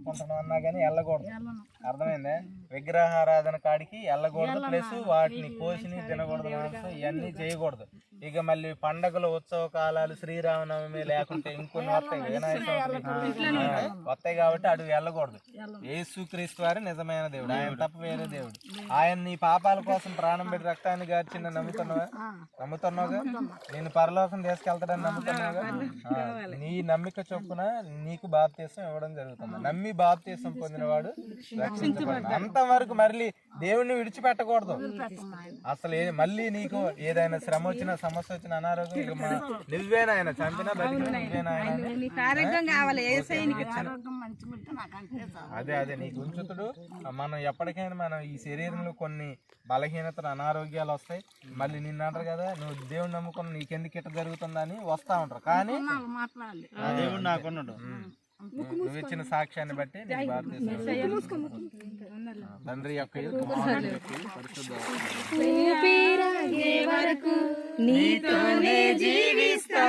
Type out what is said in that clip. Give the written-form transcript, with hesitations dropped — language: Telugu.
చేసుకుంటున్నాం అన్నా కానీ వెళ్ళకూడదు. అర్థమైందే? విగ్రహారాధన కాడికి వెళ్ళకూడదు, ప్లస్ వాటిని కోసిని తినకూడదు, మాంసం ఇవన్నీ చేయకూడదు. ఇక మళ్ళీ పండగలు, ఉత్సవ కాలాలు, శ్రీరామనవమి లేకుంటే ఇంకొన్ని వస్తాయి, వినాయక చవితి వస్తాయి కాబట్టి అటు వెళ్ళకూడదు. యేసుక్రీస్తు వారు నిజమైన దేవుడు, ఆయన తప్ప వేరే దేవుడు. ఆయన నీ పాపాల కోసం ప్రాణం పెట్టి రక్తాన్ని గార్చిన నమ్ముతున్నావుగా? నేను పరలోకం తీసుకెళ్తాడని నమ్ముతున్నావుగా? నీ నమ్మిక చొప్పున నీకు బాప్తీసం ఇవ్వడం జరుగుతుంది. నమ్మి బాప్తీసం పొందినవాడు రక్షించబడతాడు. అంతవరకు మళ్ళీ దేవుణ్ణి విడిచిపెట్టకూడదు అసలు. మళ్ళీ నీకు ఏదైనా శ్రమ వచ్చినా, సమస్య వచ్చిన, అనారోగ్యం, నువ్వేనాయన చంపినా బతికినా నువ్వేనాయన. అదే నీకు ఉంచుతుడు. మనం ఎప్పటికైనా మనం ఈ శరీరంలో కొన్ని బలహీనతలు, అనారోగ్యాలు వస్తాయి. మళ్ళీ నిన్ను అంటారు కదా, నువ్వు దేవుని నమ్ముకుని నీకెందుకు ఇట్ట జరుగుతుందని వస్తా ఉంటారు. కానీ దేవుడు నాకున్నాడు. నువ్వు ఇచ్చిన సాక్ష్యాన్ని బట్టి తండ్రి యొక్క నీతోనే జీవిస్తా.